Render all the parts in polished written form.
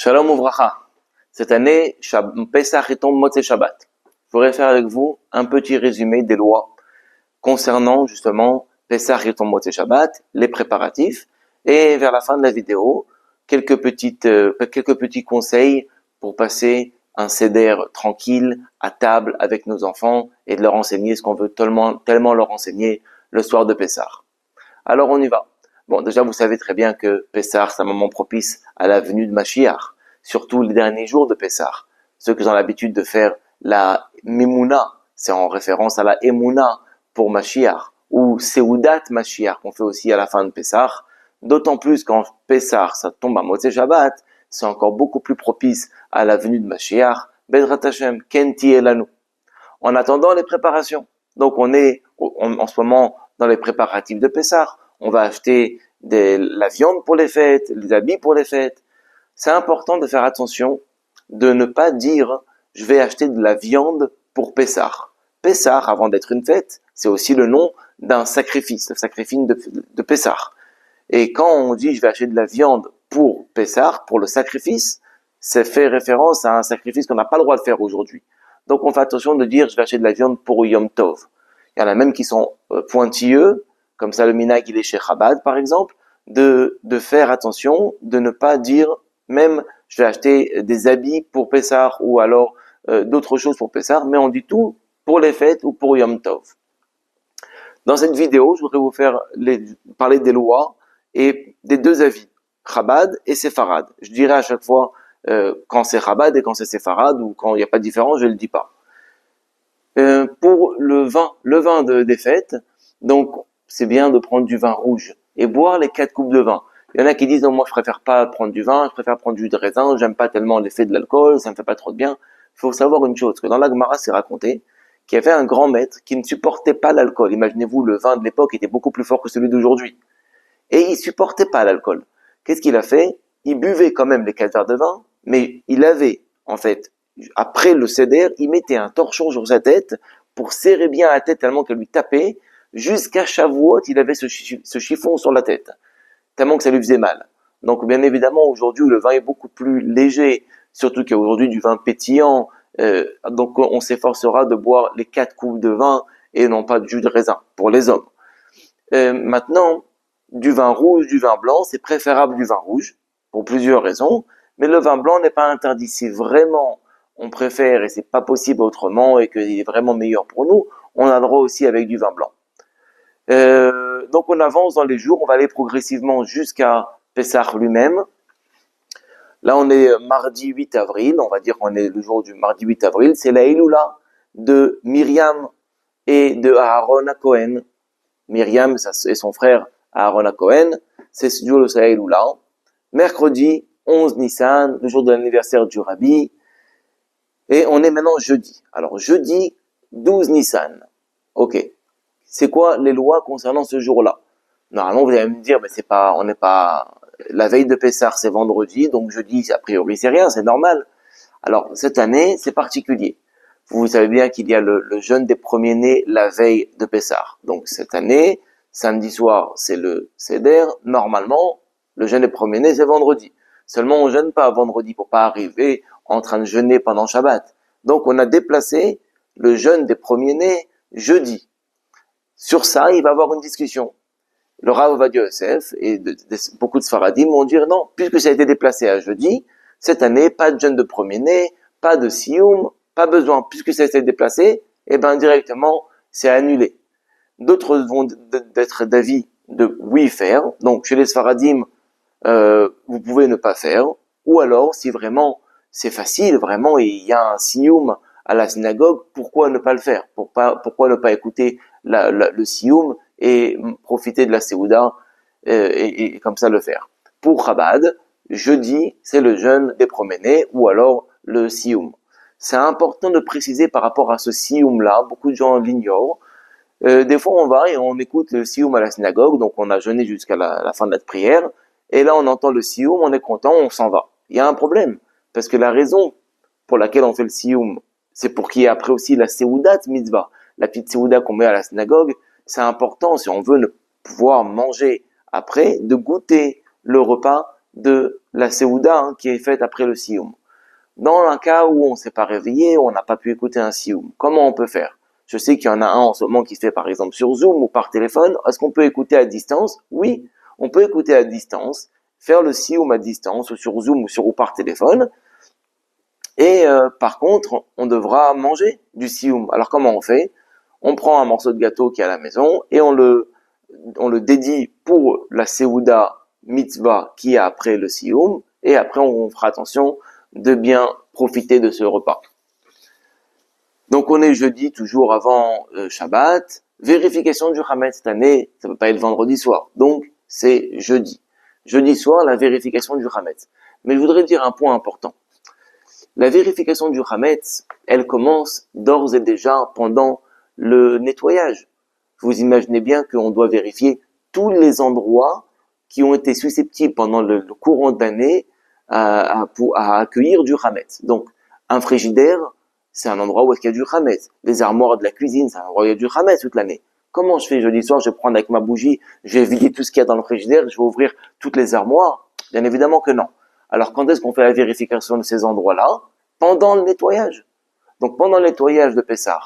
Shalom Uvracha. Cette année, Pesach et tombe Motzei Shabbat. Je voudrais faire avec vous un petit résumé des lois concernant justement Pesach et tombe Motzei Shabbat, les préparatifs, et vers la fin de la vidéo, quelques petits conseils pour passer un seder tranquille à table avec nos enfants et de leur enseigner ce qu'on veut tellement leur enseigner le soir de Pesach. Alors on y va. Bon, déjà vous savez très bien que Pesach c'est un moment propice à la venue de Mashiach, surtout les derniers jours de Pesach. Ceux qui ont l'habitude de faire la Memuna, c'est en référence à la Emuna pour Mashiach, ou Seudat Mashiach qu'on fait aussi à la fin de Pesach. D'autant plus quand Pesach ça tombe à Motzei Shabbat, c'est encore beaucoup plus propice à la venue de Mashiach. Bezrat Hashem, Kenti Elanu. En attendant les préparations, donc on est en ce moment dans les préparatifs de Pesach. On va acheter la viande pour les fêtes, les habits pour les fêtes. C'est important de faire attention de ne pas dire « je vais acheter de la viande pour Pesach ». Pesach, avant d'être une fête, c'est aussi le nom d'un sacrifice, le sacrifice de Pesach. Et quand on dit « je vais acheter de la viande pour Pesach », pour le sacrifice, c'est fait référence à un sacrifice qu'on n'a pas le droit de faire aujourd'hui. Donc on fait attention de dire « je vais acheter de la viande pour Yom Tov ». Il y en a même qui sont pointilleux, comme ça le minhag il est chez Chabad par exemple, de faire attention, de ne pas dire même je vais acheter des habits pour Pessah ou alors d'autres choses pour Pessah, mais on dit tout pour les fêtes ou pour Yom Tov. Dans cette vidéo, je voudrais vous faire parler des lois et des deux avis, Chabad et Séfarad. Je dirai à chaque fois quand c'est Chabad et quand c'est Séfarad ou quand il n'y a pas de différence, je ne le dis pas. Pour le vin des fêtes, donc c'est bien de prendre du vin rouge et boire les 4 coupes de vin. Il y en a qui disent non, moi je préfère pas prendre du vin, je préfère prendre du jus de raisin, j'aime pas tellement l'effet de l'alcool, ça me fait pas trop de bien. Il faut savoir une chose, que dans la Gemara c'est raconté qu'il y avait un grand maître qui ne supportait pas l'alcool. Imaginez-vous, le vin de l'époque était beaucoup plus fort que celui d'aujourd'hui. Et il supportait pas l'alcool. Qu'est-ce qu'il a fait? Il buvait quand même les 4 verres de vin, mais il avait, en fait, après le seder, il mettait un torchon sur sa tête pour serrer bien la tête tellement qu'elle lui tapait. Jusqu'à Shavuot, il avait ce chiffon sur la tête, tellement que ça lui faisait mal. Donc, bien évidemment, aujourd'hui, le vin est beaucoup plus léger, surtout qu'il y a aujourd'hui du vin pétillant. Donc, on s'efforcera de boire les 4 coupes de vin et non pas du jus de raisin pour les hommes. Maintenant, du vin rouge, du vin blanc, c'est préférable du vin rouge pour plusieurs raisons, mais le vin blanc n'est pas interdit. Si vraiment on préfère et c'est pas possible autrement et qu'il est vraiment meilleur pour nous, on a le droit aussi avec du vin blanc. Donc on avance dans les jours, on va aller progressivement jusqu'à Pesach lui-même. Là on est mardi 8 avril, on va dire qu'on est le jour du mardi 8 avril, c'est la Eloula de Myriam et de Aaron à Cohen. Myriam et son frère Aaron à Cohen, c'est ce jour de la Eloula. Mercredi 11 Nissan, le jour de l'anniversaire du Rabbi, et on est maintenant jeudi. Alors jeudi 12 Nissan, ok. C'est quoi les lois concernant ce jour-là? Normalement, vous allez me dire, mais on n'est pas, la veille de Pessah, c'est vendredi, donc jeudi, a priori, c'est rien, c'est normal. Alors, cette année, c'est particulier. Vous savez bien qu'il y a le jeûne des premiers-nés la veille de Pessah. Donc, cette année, samedi soir, c'est le Seder. Normalement, le jeûne des premiers-nés, c'est vendredi. Seulement, on jeûne pas vendredi pour pas arriver en train de jeûner pendant Shabbat. Donc, on a déplacé le jeûne des premiers-nés jeudi. Sur ça, il va y avoir une discussion. Le Rav Ovadia Yosef et beaucoup de Sfaradim vont dire non, puisque ça a été déplacé à jeudi, cette année, pas de jeûne de premier-né, pas de Sioum, pas besoin, puisque ça a été déplacé, et ben directement, c'est annulé. D'autres vont être d'avis de oui faire, donc chez les Sfaradim, vous pouvez ne pas faire, ou alors, si vraiment c'est facile, vraiment, il y a un Sioum à la synagogue, pourquoi ne pas le faire? Pourquoi ne pas écouter le sioum et profiter de la Séouda et comme ça le faire. Pour Chabad, jeudi, c'est le jeûne des premiers-nés ou alors le sioum. C'est important de préciser par rapport à ce sioum-là, beaucoup de gens l'ignorent. Des fois, on va et on écoute le sioum à la synagogue, donc on a jeûné jusqu'à la fin de notre prière, et là on entend le sioum, on est content, on s'en va. Il y a un problème, parce que la raison pour laquelle on fait le sioum, c'est pour qu'il y ait après aussi la Séoudat mitzvah. La petite Séouda qu'on met à la synagogue, c'est important si on veut pouvoir manger après, de goûter le repas de la Seouda qui est faite après le Sioum. Dans un cas où on ne s'est pas réveillé, on n'a pas pu écouter un Sioum, comment on peut faire? Je sais qu'il y en a un en ce moment qui se fait par exemple sur Zoom ou par téléphone. Est-ce qu'on peut écouter à distance? Oui, on peut écouter à distance, faire le Sioum à distance ou sur Zoom ou par téléphone. Et par contre, on devra manger du Sioum. Alors comment on fait? On prend un morceau de gâteau qui est à la maison et on le dédie pour la Seouda mitzvah qui est après le Sioum. Et après, on fera attention de bien profiter de ce repas. Donc on est jeudi, toujours avant Shabbat. Vérification du Hametz cette année, ça ne peut pas être vendredi soir. Donc c'est jeudi. Jeudi soir, la vérification du Hametz. Mais je voudrais dire un point important. La vérification du Hametz, elle commence d'ores et déjà pendant le nettoyage. Vous imaginez bien qu'on doit vérifier tous les endroits qui ont été susceptibles pendant le courant d'année à accueillir du Hametz. Donc un frigidaire, c'est un endroit où est-ce qu'il y a du Hametz. Les armoires de la cuisine, c'est un endroit où il y a du Hametz toute l'année. Comment je fais jeudi soir? Je vais prendre avec ma bougie, je vais vider tout ce qu'il y a dans le frigidaire, je vais ouvrir toutes les armoires? Bien évidemment que non. Alors quand est-ce qu'on fait la vérification de ces endroits-là? Pendant le nettoyage. Donc pendant le nettoyage de Pessah,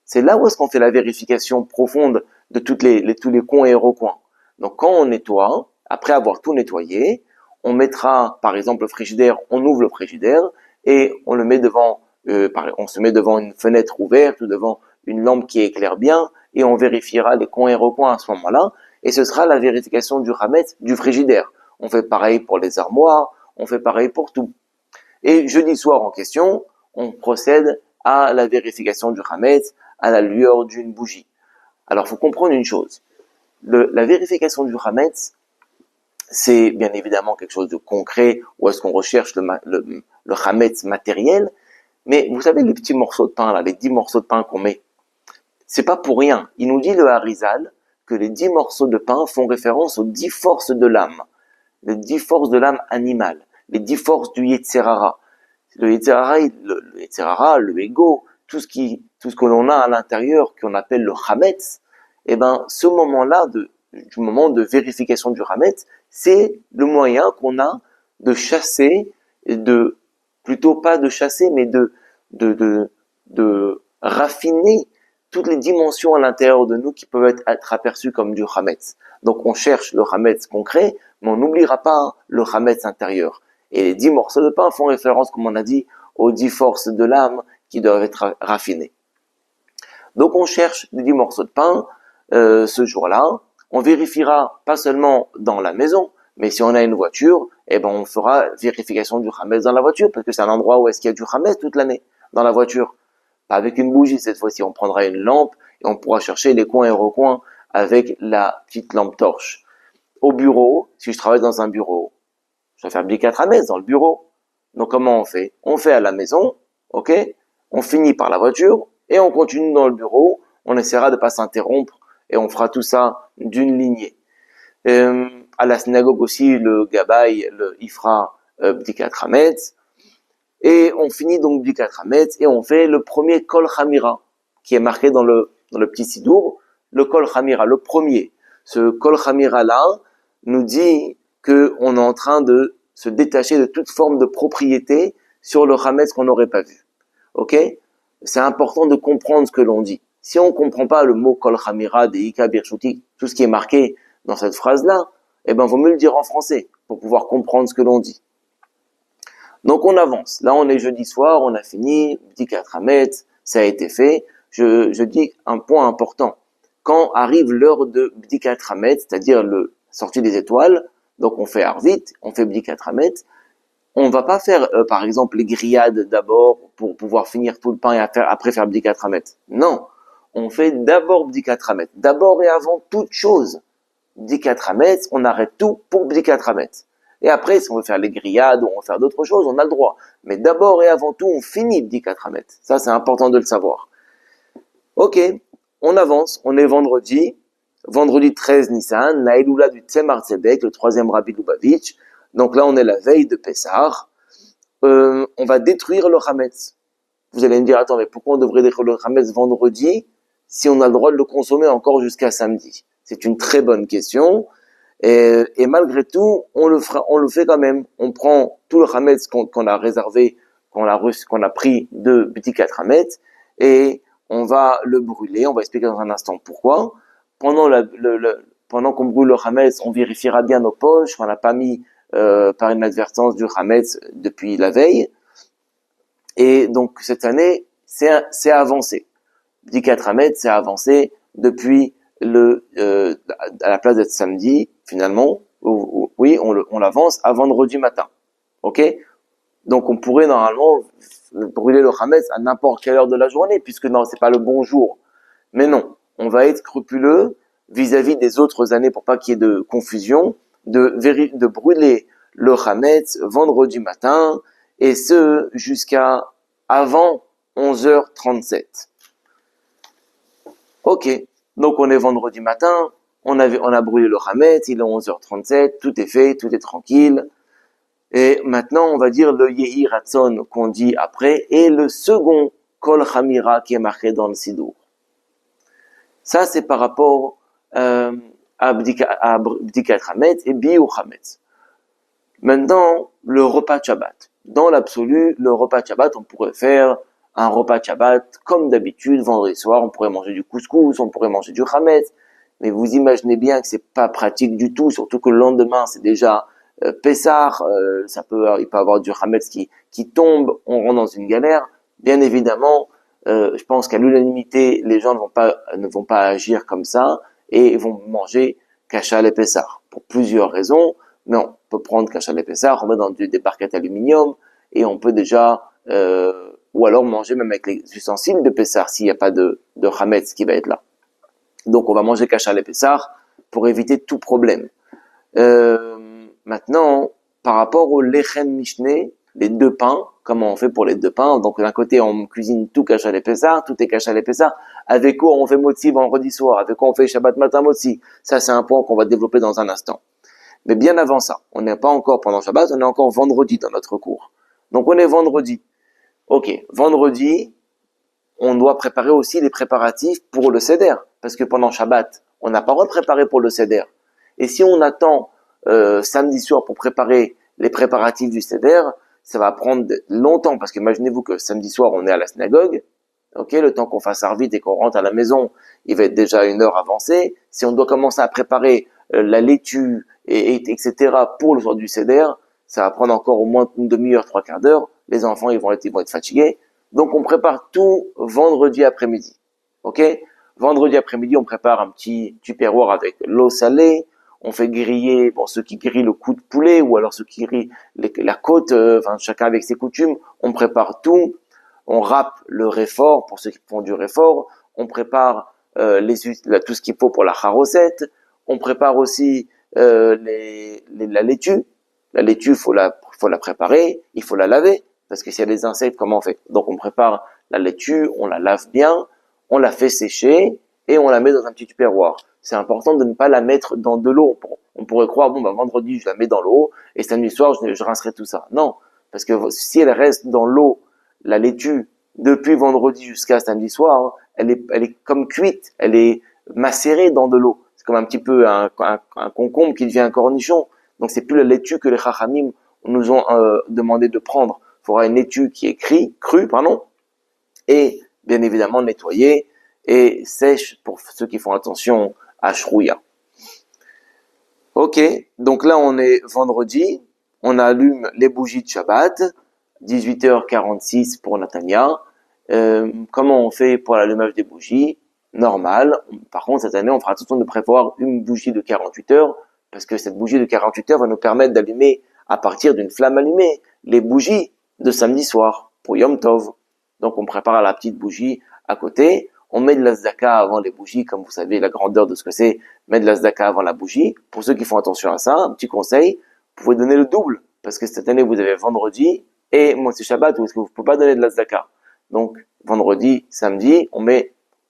c'est là où est-ce qu'on fait la vérification profonde de tous les coins et recoins. Donc quand on nettoie, après avoir tout nettoyé, on mettra par exemple le frigidaire, on ouvre le frigidaire et on le met devant on se met devant une fenêtre ouverte ou devant une lampe qui éclaire bien et on vérifiera les coins et recoins à ce moment-là et ce sera la vérification du Hametz du frigidaire. On fait pareil pour les armoires, on fait pareil pour tout. Et jeudi soir en question, on procède à la vérification du Hametz à la lueur d'une bougie. Alors, il faut comprendre une chose. La vérification du Hametz, c'est bien évidemment quelque chose de concret où est-ce qu'on recherche le Hametz matériel. Mais vous savez, les petits morceaux de pain, là, les 10 morceaux de pain qu'on met, c'est pas pour rien. Il nous dit, le Harizal, que les 10 morceaux de pain font référence aux 10 forces de l'âme. Les 10 forces de l'âme animale. Les 10 forces du Yetzerara. Le Yetzerara, le ego, tout ce que l'on a à l'intérieur, qu'on appelle le Hametz, eh ben, ce moment-là, du moment de vérification du Hametz, c'est le moyen qu'on a de chasser, plutôt pas de chasser, mais de raffiner toutes les dimensions à l'intérieur de nous qui peuvent être aperçues comme du Hametz. Donc on cherche le Hametz concret, mais on n'oubliera pas le Hametz intérieur. Et les 10 morceaux de pain font référence, comme on a dit, aux 10 forces de l'âme qui doivent être raffinées. Donc on cherche les 10 morceaux de pain ce jour-là. On vérifiera pas seulement dans la maison, mais si on a une voiture, eh ben on fera vérification du Hametz dans la voiture, parce que c'est un endroit où est-ce qu'il y a du Hametz toute l'année dans la voiture. Pas avec une bougie cette fois-ci, on prendra une lampe et on pourra chercher les coins et recoins avec la petite lampe torche. Au bureau, si je travaille dans un bureau, je vais faire Birkat Hametz dans le bureau. Donc comment on fait? On fait à la maison, ok? On finit par la voiture et on continue dans le bureau. On essaiera de pas s'interrompre et on fera tout ça d'une lignée. À la synagogue aussi, le Gabay, il fera Birkat Hametz. Et on finit donc Birkat Hametz et on fait le premier Kol Chamira qui est marqué dans le petit sidour. Le Kol Chamira, le premier. Ce Kol Chamira là nous dit que on est en train de se détacher de toute forme de propriété sur le Hametz qu'on n'aurait pas vu. Ok? C'est important de comprendre ce que l'on dit. Si on comprend pas le mot Kol Chamira, Deika, Birshuti, tout ce qui est marqué dans cette phrase-là, eh ben, vaut mieux le dire en français pour pouvoir comprendre ce que l'on dit. Donc, on avance. Là, on est jeudi soir, on a fini, Birkat Hametz, ça a été fait. Je dis un point important. Quand arrive l'heure de Birkat Hametz, c'est-à-dire sortie des étoiles, donc on fait Arvit, on fait Birkat Hametz. On va pas faire, par exemple, les grillades d'abord pour pouvoir finir tout le pain et après faire Birkat Hametz. Non, on fait d'abord Birkat Hametz. D'abord et avant toute chose, Birkat Hametz, on arrête tout pour Birkat Hametz. Et après, si on veut faire les grillades ou on veut faire d'autres choses, on a le droit. Mais d'abord et avant tout, on finit Birkat Hametz. Ça, c'est important de le savoir. Ok, on avance, on est vendredi 13 Nissan, la Eloula du Tzemar Tzedek, le 3e Rabbi Lubavitch. Donc là, on est la veille de Pessah. On va détruire le Hametz. Vous allez me dire, attends, mais pourquoi on devrait détruire le Hametz vendredi si on a le droit de le consommer encore jusqu'à samedi? C'est une très bonne question. Et malgré tout, on le fait quand même. On prend tout le Hametz qu'on a réservé, qu'on a pris de Bdikat Hametz, et on va le brûler. On va expliquer dans un instant pourquoi. Pendant qu'on brûle le Hametz, on vérifiera bien nos poches, qu'on n'a pas mis par inadvertance du Hametz depuis la veille. Et donc cette année, c'est avancé. Bdikat Hametz, c'est avancé depuis à la place d'être samedi, finalement, oui, on l'avance à vendredi matin. Ok? Donc on pourrait normalement brûler le Hametz à n'importe quelle heure de la journée, puisque non, c'est pas le bon jour. Mais non, on va être scrupuleux vis-à-vis des autres années pour pas qu'il y ait de confusion, de brûler le Hametz vendredi matin, et ce jusqu'à avant 11h37. Ok, donc on est vendredi matin, on a brûlé le Hametz, il est 11h37, tout est fait, tout est tranquille. Et maintenant, on va dire le Yehi Ratzon qu'on dit après, et le second Kol Chamira qui est marqué dans le Sidour. Ça, c'est par rapport à Bdikat Hametz et Biur Hametz. Maintenant, le repas de Shabbat. Dans l'absolu, le repas de Shabbat, on pourrait faire un repas de Shabbat comme d'habitude, vendredi soir, on pourrait manger du couscous, on pourrait manger du Hametz, mais vous imaginez bien que c'est pas pratique du tout, surtout que le lendemain, c'est déjà Pessah, il peut y avoir du Hametz qui tombe, on rentre dans une galère. Bien évidemment, je pense qu'à l'unanimité, les gens ne vont pas agir comme ça et vont manger Kachal et Pessah pour plusieurs raisons. Mais on peut prendre Kachal et Pessah, on met dans des barquettes aluminium et on peut déjà ou alors manger même avec les ustensiles de Pessah s'il n'y a pas de Hametz qui va être là. Donc on va manger Kachal et Pessah pour éviter tout problème. Maintenant, par rapport au Lechem Mishneh, les deux pains, comment on fait pour les deux pains? Donc d'un côté on cuisine tout Kachal et Pessah, tout est Kachal et Pessah. Avec quoi on fait Motzi vendredi soir? Avec quoi on fait Shabbat matin Motzi? Ça c'est un point qu'on va développer dans un instant. Mais bien avant ça, on n'est pas encore pendant Shabbat, on est encore vendredi dans notre cours. Donc on est vendredi. Ok, vendredi, on doit préparer aussi les préparatifs pour le Seder. Parce que pendant Shabbat, on n'a pas le droit de préparer pour le Seder. Et si on attend samedi soir pour préparer les préparatifs du Seder, ça va prendre longtemps. Parce qu'imaginez-vous que samedi soir, on est à la synagogue. Ok, le temps qu'on fasse Arvit et qu'on rentre à la maison, il va être déjà 1 heure avancée. Si on doit commencer à préparer la laitue, etc. pour le soir du Seder, ça va prendre encore au moins une demi-heure, 3/4 d'heure. Les enfants, ils vont être fatigués. Donc, on prépare tout vendredi après-midi. Ok? Vendredi après-midi, on prépare un petit tupperware avec l'eau salée. On fait griller, ceux qui grillent le cou de poulet ou alors ceux qui grillent la côte, chacun avec ses coutumes. On prépare tout. On râpe le réfort pour ceux qui font du réfort. On prépare tout ce qu'il faut pour la charosette. On prépare aussi la laitue. La laitue, faut la préparer, il faut la laver, parce que s'il y a des insectes, comment on fait? Donc on prépare la laitue, on la lave bien, on la fait sécher, et on la met dans un petit tupperware. C'est important de ne pas la mettre dans de l'eau. On pourrait croire, vendredi, je la mets dans l'eau, et samedi soir, je rincerai tout ça. Non, parce que si elle reste dans l'eau, la laitue, depuis vendredi jusqu'à samedi soir, elle est comme cuite, elle est macérée dans de l'eau. C'est comme un petit peu un concombre qui devient un cornichon. Donc c'est plus la laitue que les Chachamim nous ont demandé de prendre. Il faudra une laitue qui est crue, et bien évidemment nettoyée et sèche pour ceux qui font attention à Shrouya. Ok, donc là on est vendredi, on allume les bougies de Shabbat, 18h46 pour Natania. Comment on fait pour l'allumage des bougies? Normal. Par contre, cette année, on fera attention de prévoir une bougie de 48 heures, parce que cette bougie de 48 heures va nous permettre d'allumer, à partir d'une flamme allumée, les bougies de samedi soir, pour Yom Tov. Donc, on prépare la petite bougie à côté, on met de la tzedaka avant les bougies, comme vous savez la grandeur de ce que c'est, mettre de la tzedaka avant la bougie. Pour ceux qui font attention à ça, un petit conseil, vous pouvez donner le double, parce que cette année, vous avez vendredi et Motzi Shabbat, où est-ce que vous ne pouvez pas donner de la tzedaka. Donc, vendredi, samedi,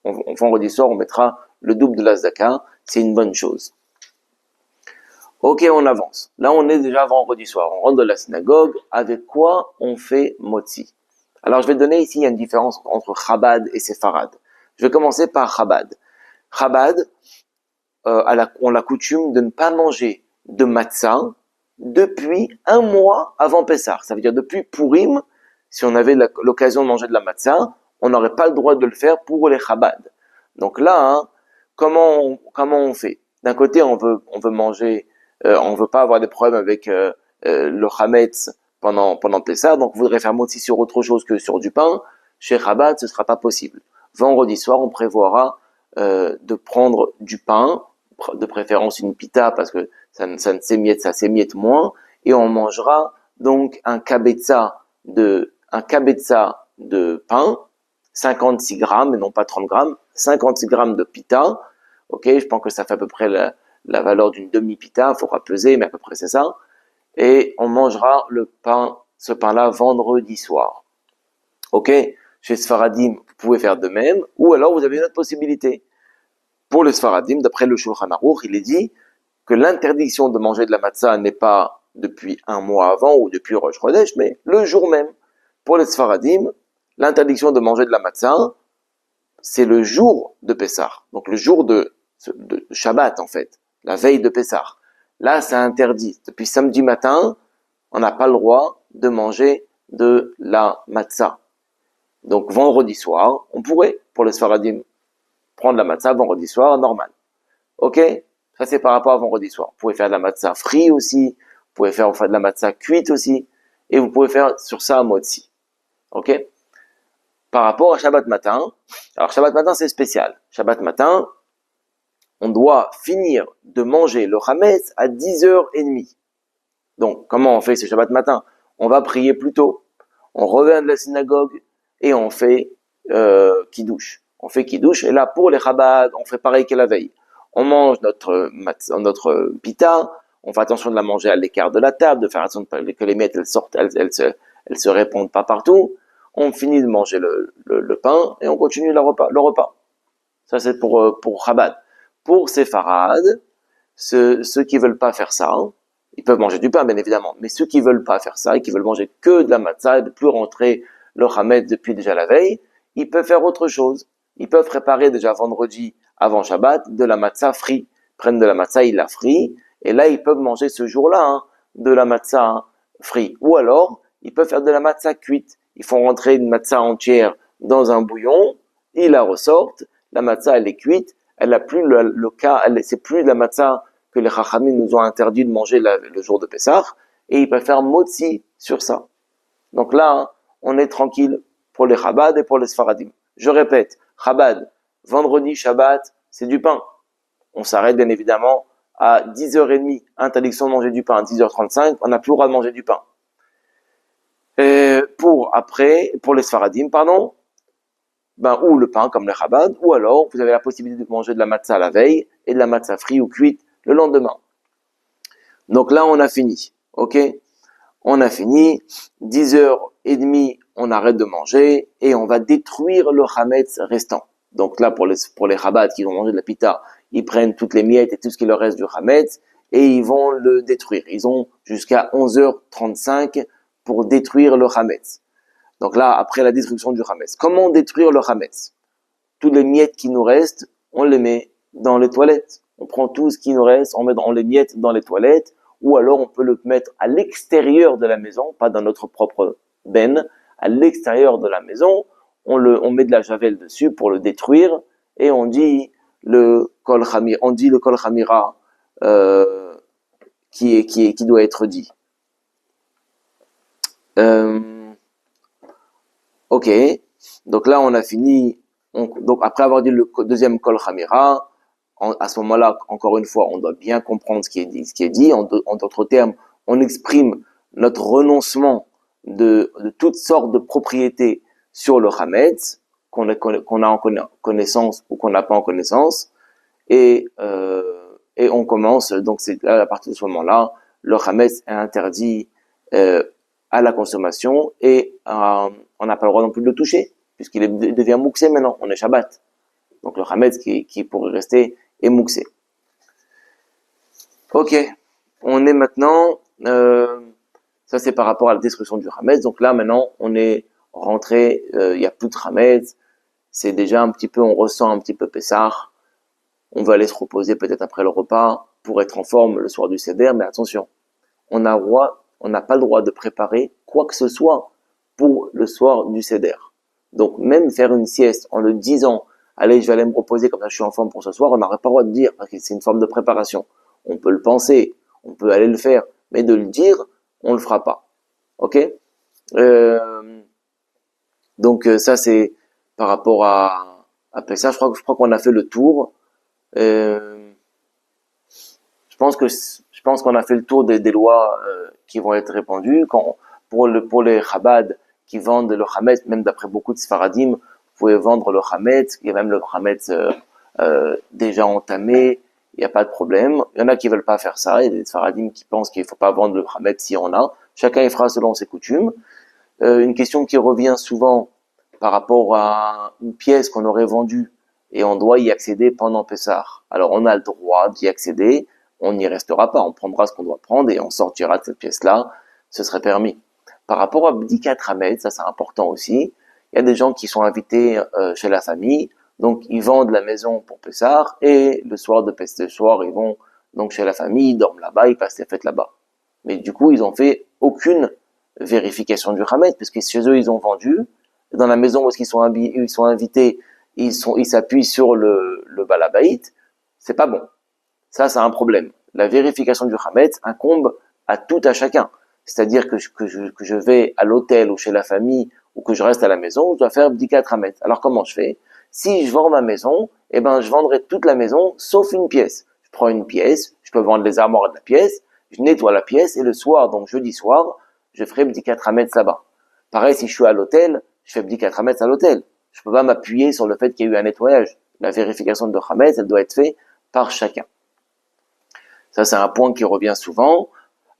vendredi soir, on mettra le double de la tzedaka, c'est une bonne chose. Ok, on avance. Là, on est déjà vendredi soir. On rentre de la synagogue. Avec quoi on fait Motzi? Alors, je vais donner ici, il y a une différence entre Chabad et Séfarad. Je vais commencer par Chabad. Chabad, ont la coutume de ne pas manger de matzah depuis un mois avant Pessah. Ça veut dire depuis Purim, si on avait l'occasion de manger de la matzah, on n'aurait pas le droit de le faire pour les Chabad. Donc là, hein, comment on fait? D'un côté, on veut manger, on veut pas avoir des problèmes avec le Hametz pendant Pessah, donc on voudrait faire motzi sur autre chose que sur du pain. Chez Chabad, ce sera pas possible. Vendredi soir, on prévoira de prendre du pain, de préférence une pita parce que ça s'émiette moins, et on mangera donc un kabetza de pain, 56 grammes et non pas 30 grammes, 56 grammes de pita. Ok, je pense que ça fait à peu près la valeur d'une demi-pita, il faudra peser, mais à peu près c'est ça. Et on mangera ce pain-là vendredi soir. Ok, chez Sfaradim, vous pouvez faire de même, ou alors vous avez une autre possibilité. Pour le Sfaradim, d'après le Shulchan Aruch, il est dit que l'interdiction de manger de la matzah n'est pas depuis un mois avant ou depuis Rosh Chodesh, mais le jour même. Pour les Sfaradim, l'interdiction de manger de la matzah, c'est le jour de Pessah, donc le jour de Shabbat en fait, la veille de Pessah. Là, c'est interdit. Depuis samedi matin, on n'a pas le droit de manger de la matzah. Donc vendredi soir, on pourrait, pour les Sfaradim, prendre la matzah vendredi soir, normal. Ok? Ça, c'est par rapport à vendredi soir. Vous pouvez faire de la matzah frite aussi. Vous pouvez faire de la matzah cuite aussi. Et vous pouvez faire sur ça un motzi. Ok? Par rapport à Shabbat matin. Alors, Shabbat matin, c'est spécial. Shabbat matin, on doit finir de manger le chametz à 10h30. Donc, comment on fait ce Shabbat matin? On va prier plus tôt. On revient de la synagogue et on fait kiddush. On fait kiddush. Et là, pour les Chabad, on fait pareil que la veille. On mange notre pita, on fait attention de la manger à l'écart de la table, de faire attention que les miettes elles sortent, elles se répandent pas partout. On finit de manger le pain et on continue le repas. Ça c'est pour Chabad. Pour Séfarad, ceux qui veulent pas faire ça, ils peuvent manger du pain bien évidemment, mais ceux qui veulent pas faire ça et qui veulent manger que de la matzah et de plus rentrer le chametz depuis déjà la veille, ils peuvent faire autre chose. Ils peuvent préparer déjà vendredi avant Shabbat de la matzah frite. Ils prennent de la matzah, ils la frient, et là ils peuvent manger ce jour-là de la matzah frite. Ou alors, ils peuvent faire de la matzah cuite. Ils font rentrer une matzah entière dans un bouillon, ils la ressortent, la matzah elle est cuite, elle a plus c'est plus de la matzah que les chachamim nous ont interdit de manger le jour de Pessah, et ils peuvent faire motzi sur ça. Donc là, on est tranquille pour les Chabad et pour les Sfaradim. Je répète, Chabad, vendredi, Shabbat, c'est du pain. On s'arrête bien évidemment à 10h30, interdiction de manger du pain à 10h35, on n'a plus le droit de manger du pain. Pour les Sfaradim, ou le pain comme le Chabad, ou alors vous avez la possibilité de manger de la matzah la veille et de la matzah frite ou cuite le lendemain. Donc là, on a fini, ok? On a fini, 10h30, on arrête de manger et on va détruire le chametz restant. Donc là, pour les Chabad qui vont manger de la pita, ils prennent toutes les miettes et tout ce qui leur reste du chametz et ils vont le détruire. Ils ont jusqu'à 11h35 pour détruire le chametz. Donc là, après la destruction du chametz. Comment détruire le chametz? Toutes les miettes qui nous restent, on les met dans les toilettes. On prend tout ce qui nous reste, on les miette dans les toilettes, ou alors on peut le mettre à l'extérieur de la maison, pas dans notre propre benne, à l'extérieur de la maison, on met de la javel dessus pour le détruire, et on dit le kol chamira qui doit être dit. Ok, donc là on a fini. Donc après avoir dit le deuxième kol chamira, à ce moment-là, encore une fois, on doit bien comprendre ce qui est dit. En d'autres termes, on exprime notre renoncement de toutes sortes de propriétés sur le chametz qu'on a en connaissance ou qu'on n'a pas en connaissance, et on commence. Donc c'est à partir de ce moment-là, le chametz est interdit à la consommation et on n'a pas le droit non plus de le toucher puisqu'il devient mouxé maintenant. On est Shabbat, donc le chametz qui pourrait rester est mouxé. Ok, on est maintenant. Ça c'est par rapport à la destruction du chametz. Donc là maintenant, on est rentré. Il y a plus de chametz. C'est déjà un petit peu, on ressent un petit peu Pessah. on va aller se reposer peut-être après le repas pour être en forme le soir du Seder, mais attention, on n'a pas le droit de préparer quoi que ce soit pour le soir du Seder. Donc même faire une sieste en le disant, allez, je vais aller me reposer comme ça je suis en forme pour ce soir, on n'aurait pas le droit de dire, parce que c'est une forme de préparation. On peut le penser, on peut aller le faire, mais de le dire, on le fera pas. Ok? Donc ça c'est par rapport à Pessah. Je crois qu'on a fait le tour. Euh, je pense qu'on a fait le tour des lois qui vont être répandues. Pour les Chabad qui vendent le Hametz, même d'après beaucoup de Sfaradim, vous pouvez vendre le Hametz. Il y a même le Hametz déjà entamé. Il n'y a pas de problème. Il y en a qui veulent pas faire ça. Il y a des Sfaradim qui pensent qu'il faut pas vendre le Hametz si on a. Chacun y fera selon ses coutumes. Une question qui revient souvent par rapport à une pièce qu'on aurait vendue et on doit y accéder pendant Pessah. Alors on a le droit d'y accéder, on n'y restera pas, on prendra ce qu'on doit prendre et on sortira de cette pièce-là, ce serait permis. Par rapport à Bdikat Hametz, ça c'est important aussi, il y a des gens qui sont invités chez la famille, donc ils vendent la maison pour Pessah et le soir de Pessah, ils vont donc chez la famille, ils dorment là-bas, ils passent les fêtes là-bas. Mais du coup, ils ont fait aucune vérification du Hametz, parce que chez eux, ils ont vendu, dans la maison où ils sont invités, ils s'appuient sur le balabait, c'est pas bon. Ça, c'est un problème. La vérification du Hametz incombe à tout à chacun. C'est-à-dire que je vais à l'hôtel ou chez la famille ou que je reste à la maison, je dois faire Bdikat Hametz. Alors comment je fais? Si je vends ma maison, eh ben, je vendrai toute la maison sauf une pièce. Je prends une pièce, je peux vendre les armoires de la pièce, je nettoie la pièce et le soir, donc jeudi soir, je ferai Bdikat Hametz là-bas. Pareil, si je suis à l'hôtel, je fais Bdikat Hametz à l'hôtel. Je peux pas m'appuyer sur le fait qu'il y a eu un nettoyage. La vérification de Hametz, elle doit être faite par chacun. Ça, c'est un point qui revient souvent.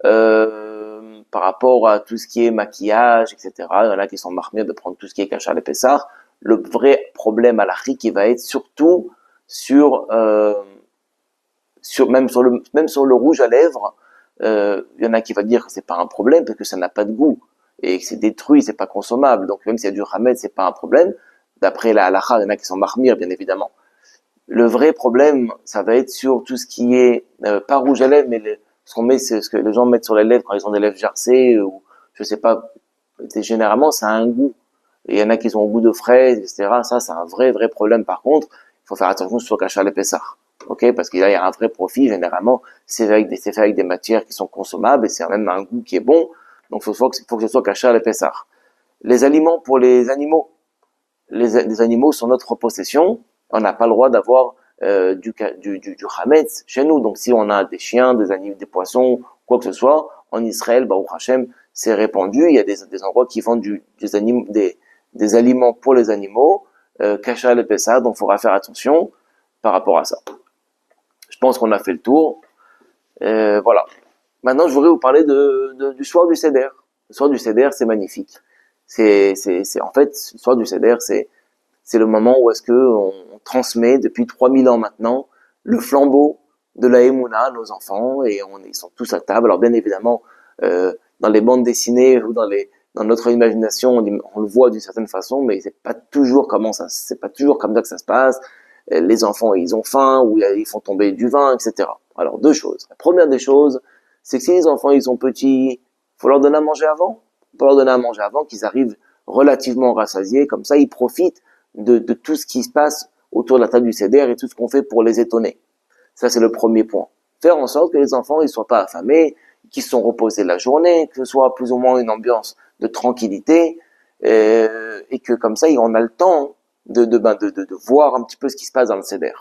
Par rapport à tout ce qui est maquillage, etc. Il y en a qui sont marmés de prendre tout ce qui est Kachar et Pessah. Le vrai problème à l'achri qui va être surtout même sur le rouge à lèvres. Il y en a qui va dire que c'est pas un problème parce que ça n'a pas de goût et que c'est détruit, c'est pas consommable. Donc même s'il y a du Hametz, c'est pas un problème. D'après la halakha, il y en a qui sont marmir, bien évidemment. Le vrai problème, ça va être sur tout ce qui est pas rouge à lèvres, mais ce qu'on met, c'est ce que les gens mettent sur les lèvres quand ils ont des lèvres gercées ou je sais pas. Généralement, ça a un goût. Et il y en a qui ont un goût de fraise, etc. Ça, c'est un vrai problème. Par contre, il faut faire attention sur Kachar les Pessah. Ok, parce qu'il y a un vrai profit. Généralement, c'est fait avec des matières qui sont consommables et c'est même un goût qui est bon. Donc, faut que ce soit Kachar les Pessah. Les aliments pour les animaux. Les animaux sont notre possession. On n'a pas le droit d'avoir du Hametz chez nous. Donc, si on a des chiens, des animaux, des poissons, quoi que ce soit, en Israël, Baruch Hashem, c'est répandu. Il y a des endroits qui vendent des aliments pour les animaux, Kachar le Pessah, donc il faudra faire attention par rapport à ça. Je pense qu'on a fait le tour. Voilà. Maintenant, je voudrais vous parler du soir du Seder. Le soir du Seder, c'est magnifique. En fait, le soir du Seder, c'est le moment où est-ce que on transmet depuis 3000 ans maintenant le flambeau de la Emouna à nos enfants et ils sont tous à table. Alors bien évidemment, dans les bandes dessinées ou dans notre imagination, on le voit d'une certaine façon, mais c'est pas toujours comme ça que ça se passe. Les enfants, ils ont faim, ou ils font tomber du vin, etc. Alors, deux choses. La première des choses, c'est que si les enfants, ils sont petits, faut leur donner à manger avant. Faut leur donner à manger avant qu'ils arrivent relativement rassasiés. Comme ça, ils profitent de tout ce qui se passe autour de la table du Seder et tout ce qu'on fait pour les étonner. Ça, c'est le premier point. Faire en sorte que les enfants, ils soient pas affamés, qu'ils se sont reposés la journée, que ce soit plus ou moins une ambiance de tranquillité, et que comme ça, on a le temps de voir un petit peu ce qui se passe dans le Seder.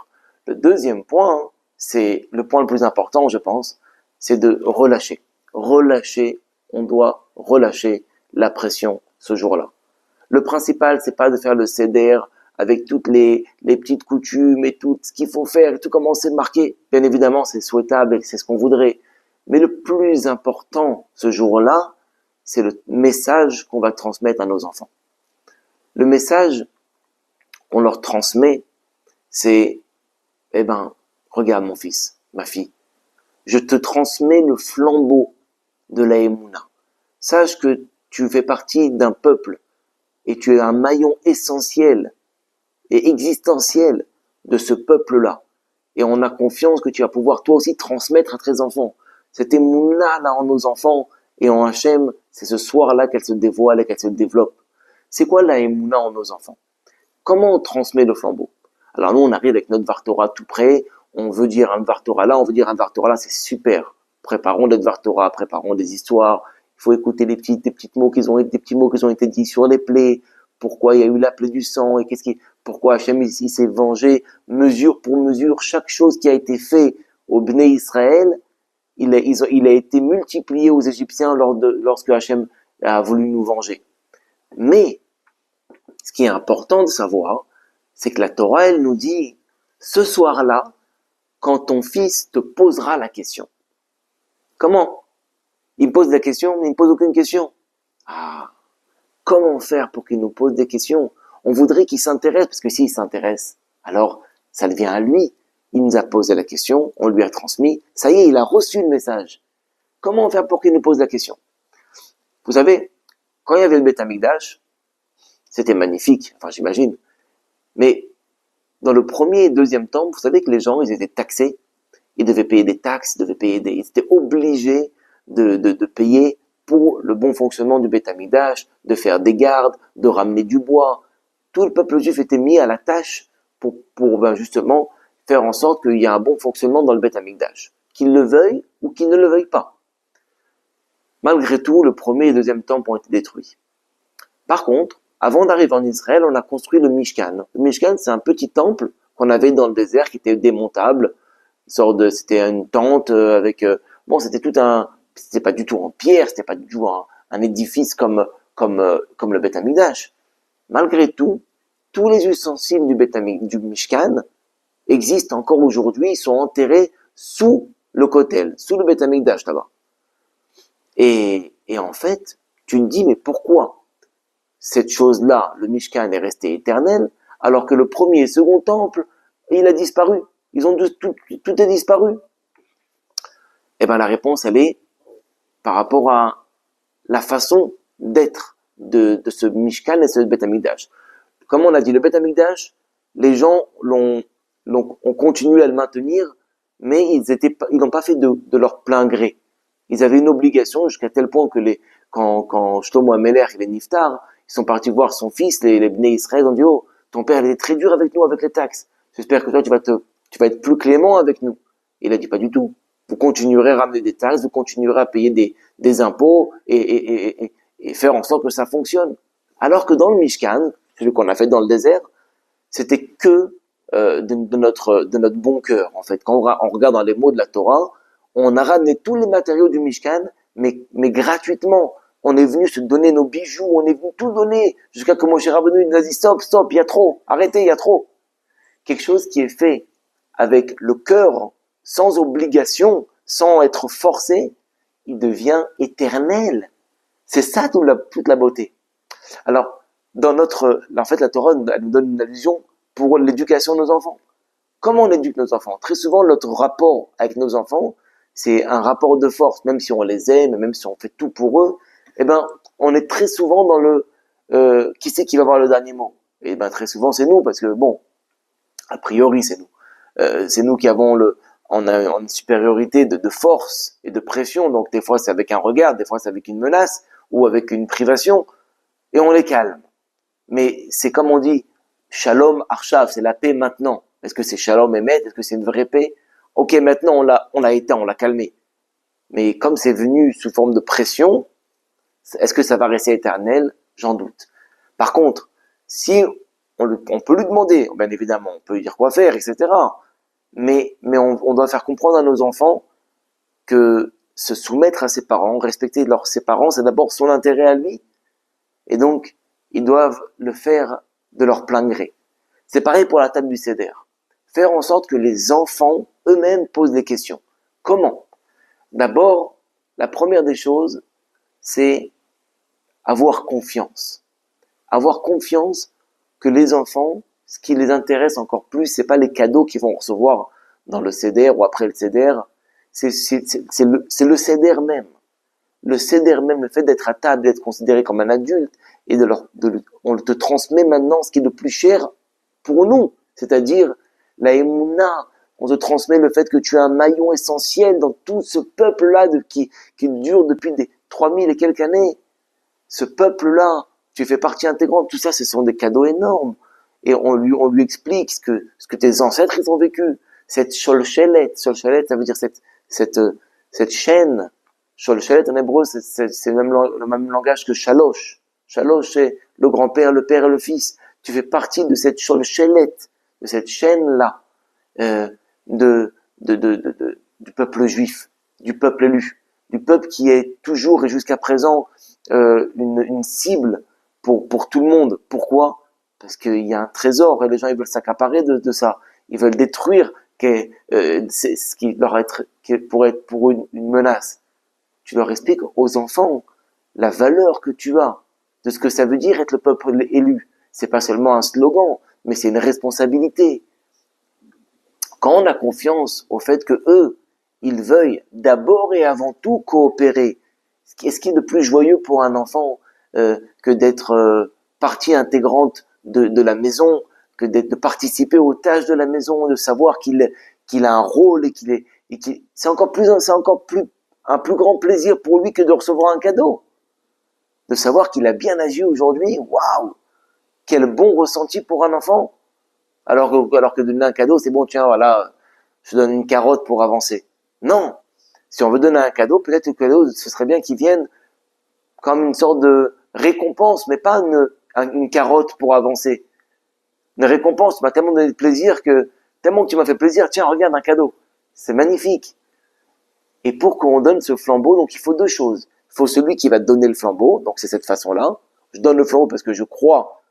Le deuxième point, c'est le point le plus important, je pense, c'est de relâcher. Relâcher, on doit relâcher la pression ce jour-là. Le principal, c'est pas de faire le Seder avec toutes les petites coutumes et tout ce qu'il faut faire et tout comment c'est marqué. Bien évidemment, c'est souhaitable et c'est ce qu'on voudrait. Mais le plus important ce jour-là, c'est le message qu'on va transmettre à nos enfants. Le message qu'on leur transmet, c'est, regarde mon fils, ma fille, je te transmets le flambeau de la Emouna. Sache que tu fais partie d'un peuple et tu es un maillon essentiel et existentiel de ce peuple-là. et on a confiance que tu vas pouvoir toi aussi transmettre à tes enfants. Cette émouna là en nos enfants et en Hachem, c'est ce soir-là qu'elle se dévoile et qu'elle se développe. C'est quoi la émouna en nos enfants? Comment on transmet le flambeau? Alors nous, on arrive avec notre Vartora tout prêt, on veut dire un Vartora là, on veut dire un Vartora là, c'est super. Préparons des Vartora, préparons des histoires. Il faut écouter des petits mots qui ont été dits sur les plaies. Pourquoi il y a eu la plaie du sang et pourquoi Hachem ici s'est vengé, mesure pour mesure, chaque chose qui a été fait au Bnei Israël, il a été multiplié aux Égyptiens lorsque Hachem a voulu nous venger. Mais, ce qui est important de savoir, c'est que la Torah, elle nous dit, ce soir-là, quand ton fils te posera la question. Comment? Il me pose la question, mais il ne me pose aucune question. Ah, comment faire pour qu'il nous pose des questions? On voudrait qu'il s'intéresse, parce que s'il s'intéresse, alors ça devient à lui. Il nous a posé la question, on lui a transmis, ça y est, il a reçu le message. Comment faire pour qu'il nous pose la question? Vous savez, quand il y avait le Beth Amikdash, c'était magnifique, enfin j'imagine, mais dans le premier et deuxième temple, vous savez que les gens, ils étaient taxés, ils devaient payer des taxes, ils étaient obligés de payer pour le bon fonctionnement du Beth Amikdash, de faire des gardes, de ramener du bois. Tout le peuple juif était mis à la tâche pour justement faire en sorte qu'il y ait un bon fonctionnement dans le Beth Amikdash, qu'il le veuille ou qu'il ne le veuille pas. Malgré tout, le premier et deuxième temple ont été détruits. Par contre, avant d'arriver en Israël, on a construit le Mishkan. Le Mishkan, c'est un petit temple qu'on avait dans le désert qui était démontable. C'était une tente avec, c'était pas du tout en pierre, c'était pas du tout un édifice comme le Beth Amikdash. Malgré tout, tous les ustensiles du Mishkan existent encore aujourd'hui, ils sont enterrés sous le kotel, sous le Beth Amikdash là-bas. Et en fait, tu me dis, mais pourquoi cette chose-là, le Mishkan, est resté éternel, alors que le premier et second temple, il a disparu. Tout est disparu. Eh ben, la réponse, elle est par rapport à la façon d'être de ce Mishkan et ce Beth Amikdash. Comme on a dit, le Beth Amikdash, les gens ont continué à le maintenir, mais ils n'ont pas fait de leur plein gré. Ils avaient une obligation jusqu'à tel point que quand Shlomo Ameler, il est niftar, ils sont partis voir son fils, les Bnei Israël, ils ont dit, oh, ton père, il est très dur avec nous, avec les taxes. J'espère que toi, tu vas être plus clément avec nous. Il a dit, pas du tout. Vous continuerez à ramener des taxes, vous continuerez à payer des impôts et faire en sorte que ça fonctionne. Alors que dans le Mishkan, celui qu'on a fait dans le désert, c'était que de notre bon cœur, en fait. Quand on regarde dans les mots de la Torah, on a ramené tous les matériaux du Mishkan, mais gratuitement. On est venu se donner nos bijoux, on est venu tout donner, jusqu'à que Moshe Rabbeinu nous a dit stop, il y a trop, arrêtez, il y a trop. Quelque chose qui est fait avec le cœur, sans obligation, sans être forcé, il devient éternel. C'est ça toute la beauté. Alors, en fait, la Torah, elle nous donne une allusion pour l'éducation de nos enfants. Comment on éduque nos enfants? Très souvent, notre rapport avec nos enfants, c'est un rapport de force, même si on les aime, même si on fait tout pour eux, eh ben, on est très souvent dans le qui c'est qui va avoir le dernier mot? Et ben très souvent c'est nous, parce que bon, a priori c'est nous. C'est nous qui avons on a une supériorité de force et de pression, donc des fois c'est avec un regard, des fois c'est avec une menace ou avec une privation, et on les calme. Mais c'est comme on dit, Shalom Arshav, c'est la paix maintenant. Est-ce que c'est Shalom Emet? Est-ce que c'est une vraie paix? Ok, maintenant on l'a éteint, on l'a calmé. Mais comme c'est venu sous forme de pression, est-ce que ça va rester éternel? J'en doute. Par contre, si on peut lui demander, bien évidemment, on peut lui dire quoi faire, etc. Mais on doit faire comprendre à nos enfants que se soumettre à ses parents, respecter ses parents, c'est d'abord son intérêt à lui. Et donc, ils doivent le faire de leur plein gré. C'est pareil pour la table du Seder. Faire en sorte que les enfants eux-mêmes posent des questions. Comment? D'abord, la première des choses, c'est avoir confiance. Avoir confiance que les enfants, ce qui les intéresse encore plus, c'est pas les cadeaux qu'ils vont recevoir dans le Seder ou après le Seder, c'est le Seder même. Le Seder même, le fait d'être à table, d'être considéré comme un adulte, et on te transmet maintenant ce qui est le plus cher pour nous, c'est-à-dire la émouna, on te transmet le fait que tu es un maillon essentiel dans tout ce peuple-là qui dure depuis des 3000 et quelques années. Ce peuple-là, tu fais partie intégrante, tout ça, ce sont des cadeaux énormes. Et on lui explique ce que tes ancêtres, ils ont vécu. Cette sholchelet, ça veut dire cette chaîne. Sholchelet, en hébreu, c'est le même langage que shalosh. Shalosh, c'est le grand-père, le père et le fils. Tu fais partie de cette sholchelet, de cette chaîne-là, du peuple juif, du peuple élu, du peuple qui est toujours et jusqu'à présent une cible pour tout le monde. Pourquoi? Parce qu'il y a un trésor et les gens ils veulent s'accaparer de ça. Ils veulent détruire c'est ce qui pourrait être pour une menace. Tu leur expliques aux enfants la valeur que tu as, de ce que ça veut dire être le peuple élu. C'est pas seulement un slogan, mais c'est une responsabilité. Quand on a confiance au fait que eux, ils veuillent d'abord et avant tout coopérer, ce qui est de plus joyeux pour un enfant que d'être partie intégrante de la maison, que de participer aux tâches de la maison, de savoir qu'il a un rôle c'est encore plus un plus grand plaisir pour lui que de recevoir un cadeau. De savoir qu'il a bien agi aujourd'hui, waouh, quel bon ressenti pour un enfant. Alors que donner un cadeau, c'est bon, tiens, voilà, je donne une carotte pour avancer. Non. Si on veut donner un cadeau, peut-être que le cadeau, ce serait bien qu'il vienne comme une sorte de récompense, mais pas une carotte pour avancer. Une récompense, tu m'as tellement donné de plaisir tellement que tu m'as fait plaisir, tiens, regarde un cadeau. C'est magnifique. Et pour qu'on donne ce flambeau, donc il faut deux choses. Il faut celui qui va donner le flambeau, donc c'est cette façon-là. Je donne le flambeau parce que je crois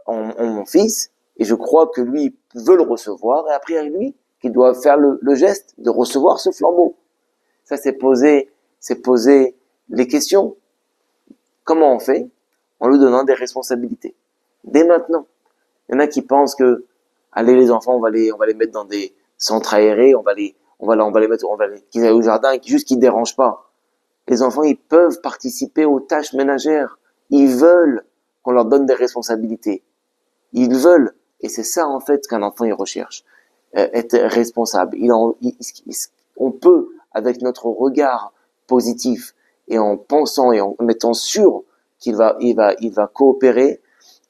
en mon fils, et je crois que lui veut le recevoir, et après il y a lui qui doit faire le geste de recevoir ce flambeau. Ça, c'est poser les questions. Comment on fait? En lui donnant des responsabilités. Dès maintenant. Il y en a qui pensent que, allez, les enfants, on va les mettre dans des centres aérés, on va les mettre, qu'ils aillent au jardin, juste qu'ils dérangent pas. Les enfants, ils peuvent participer aux tâches ménagères. Ils veulent qu'on leur donne des responsabilités. Ils veulent. Et c'est ça, en fait, qu'un enfant, il recherche. Être responsable. On peut, avec notre regard positif, et en pensant et en étant sûr qu'il va coopérer,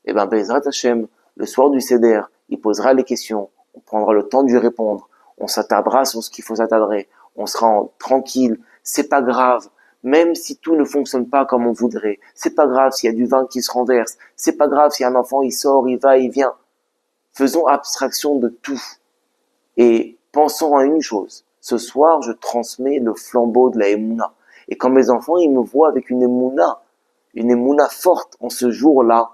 et ben, Bezrat Hashem, le soir du Seder, il posera les questions, on prendra le temps de lui répondre, on s'attardera sur ce qu'il faut s'attarder, on sera tranquille, c'est pas grave, même si tout ne fonctionne pas comme on voudrait, c'est pas grave s'il y a du vin qui se renverse, c'est pas grave si un enfant il sort, il va, il vient. Faisons abstraction de tout et pensons à une chose. Ce soir, je transmets le flambeau de la Emouna. Et quand mes enfants, ils me voient avec une Emouna forte en ce jour-là,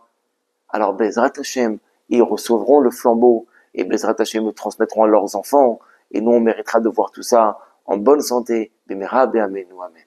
alors Bezrat Hashem, ils recevront le flambeau et Bezrat Hashem le transmettront à leurs enfants et nous on méritera de voir tout ça en bonne santé. Bemera Be'amenu Amen.